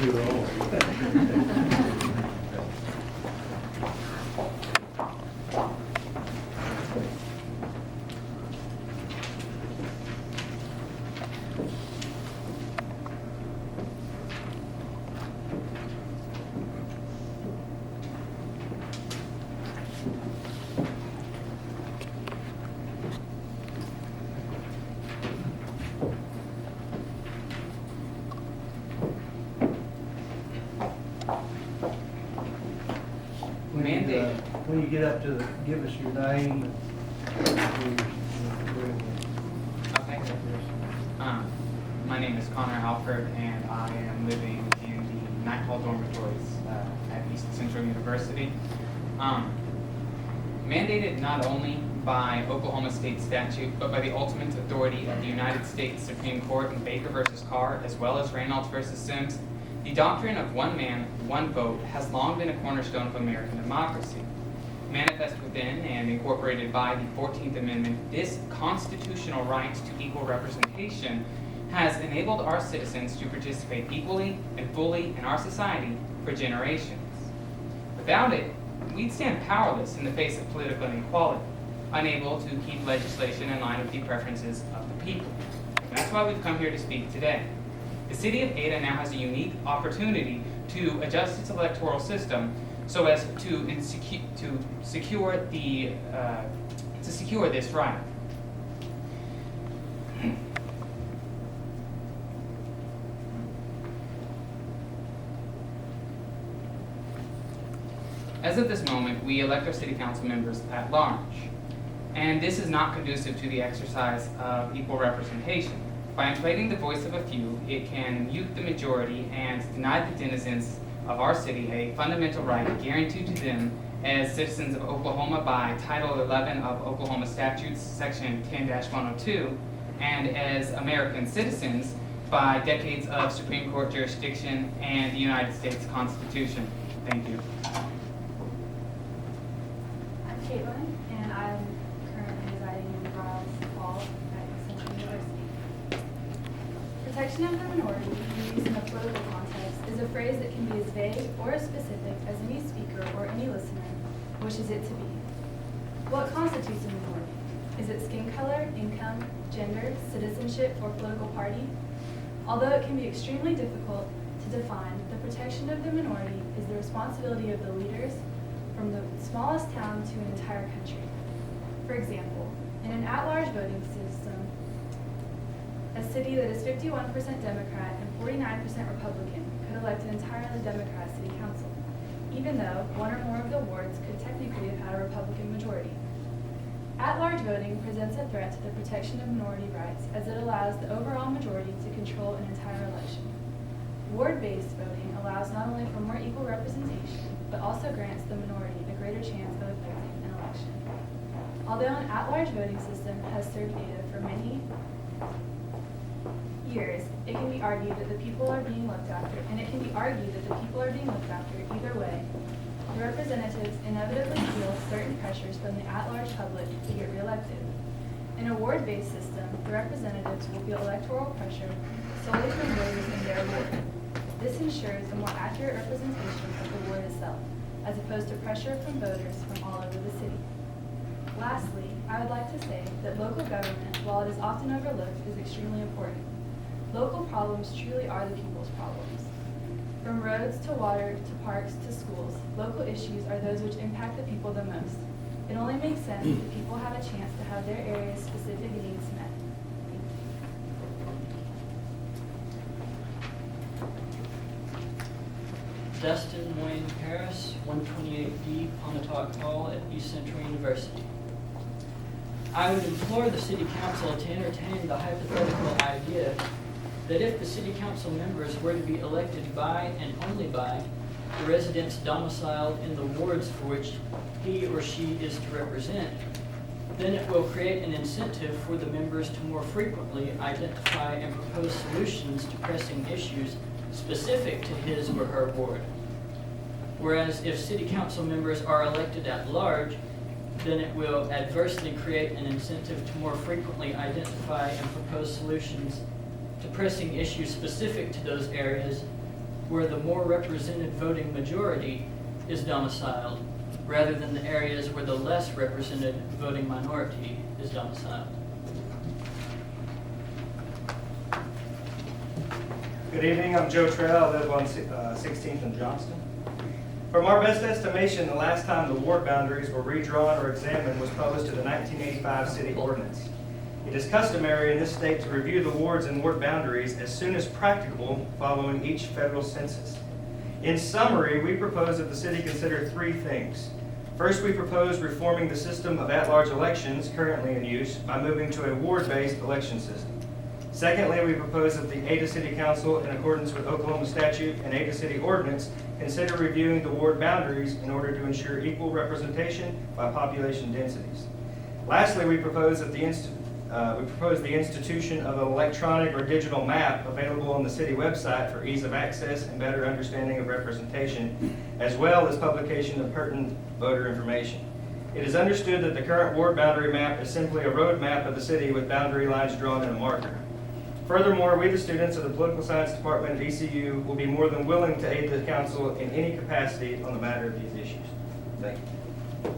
You're all. When you get up to give us your name. Okay. My name is Connor Alford, and I am living in the Night Hall dormitories at East Central University. Mandated not only by Oklahoma state statute, but by the ultimate authority of the United States Supreme Court in Baker versus Carr, as well as Reynolds versus Sims, the doctrine of one man, one vote has long been a cornerstone of American democracy. Manifest within and incorporated by the 14th Amendment, this constitutional right to equal representation has enabled our citizens to participate equally and fully in our society for generations. Without it, we'd stand powerless in the face of political inequality, unable to keep legislation in line with the preferences of the people. And that's why we've come here to speak today. The city of Ada now has a unique opportunity to adjust its electoral system so as to secure this right. As of this moment, we elect our city council members at large, and this is not conducive to the exercise of equal representation. By inflating the voice of a few, it can mute the majority and deny the denizens of our city a fundamental right guaranteed to them as citizens of Oklahoma by Title 11 of Oklahoma Statutes, Section 10-102, and as American citizens by decades of Supreme Court jurisdiction and the United States Constitution. Thank you. I'm Caitlin, and I'm currently residing in Browns Falls at Central University. Protection of the minority used in a political context is a phrase that can be as vague or as specific as any speaker or any listener wishes it to be. What constitutes a minority? Is it skin color, income, gender, citizenship, or political party? Although it can be extremely difficult to define, the protection of the minority is the responsibility of the leaders from the smallest town to an entire country. For example, in an at-large voting system, a city that is 51% Democrat and 49% Republican could elect an entirely Democrat city council, even though one or more of the wards could technically have had a Republican majority. At-large voting presents a threat to the protection of minority rights as it allows the overall majority to control an entire election. Ward-based voting allows not only for more equal representation, but also grants the minority a greater chance of affecting an election. Although an at-large voting system has served Ada for many years, it can be argued that the people are being looked after, either way. The representatives inevitably feel certain pressures from the at-large public to get reelected. In a ward-based system, the representatives will feel electoral pressure solely from voters in their ward. This ensures a more accurate representation of the ward itself, as opposed to pressure from voters from all over the city. Lastly, I would like to say that local government, while it is often overlooked, is extremely important. Local problems truly are the people's problems. From roads to water to parks to schools, local issues are those which impact the people the most. It only makes sense if people have a chance to have their area's specific needs met. Dustin Wayne Harris, 128D Pontotoc Hall at East Central University. I would implore the City Council to entertain the hypothetical idea that if the City Council members were to be elected by and only by the residents domiciled in the wards for which he or she is to represent, then it will create an incentive for the members to more frequently identify and propose solutions to pressing issues specific to his or her ward. Whereas if City Council members are elected at large, then it will adversely create an incentive to more frequently identify and propose solutions to pressing issues specific to those areas where the more represented voting majority is domiciled, rather than the areas where the less represented voting minority is domiciled. Good evening, I'm Joe Trail, I live on 16th and Johnston. From our best estimation, the last time the ward boundaries were redrawn or examined was published in the 1985 city ordinance. It is customary in this state to review the wards and ward boundaries as soon as practicable following each federal census. In summary, we propose that the city consider three things. First, we propose reforming the system of at-large elections currently in use by moving to a ward-based election system. Secondly, we propose that the Ada City Council, in accordance with Oklahoma statute and Ada City ordinance, consider reviewing the ward boundaries in order to ensure equal representation by population densities. Lastly, we propose that the institution of an electronic or digital map available on the city website for ease of access and better understanding of representation, as well as publication of pertinent voter information. It is understood that the current ward boundary map is simply a road map of the city with boundary lines drawn in a marker. Furthermore, we, the students of the Political Science Department of ECU, will be more than willing to aid the council in any capacity on the matter of these issues. Thank you.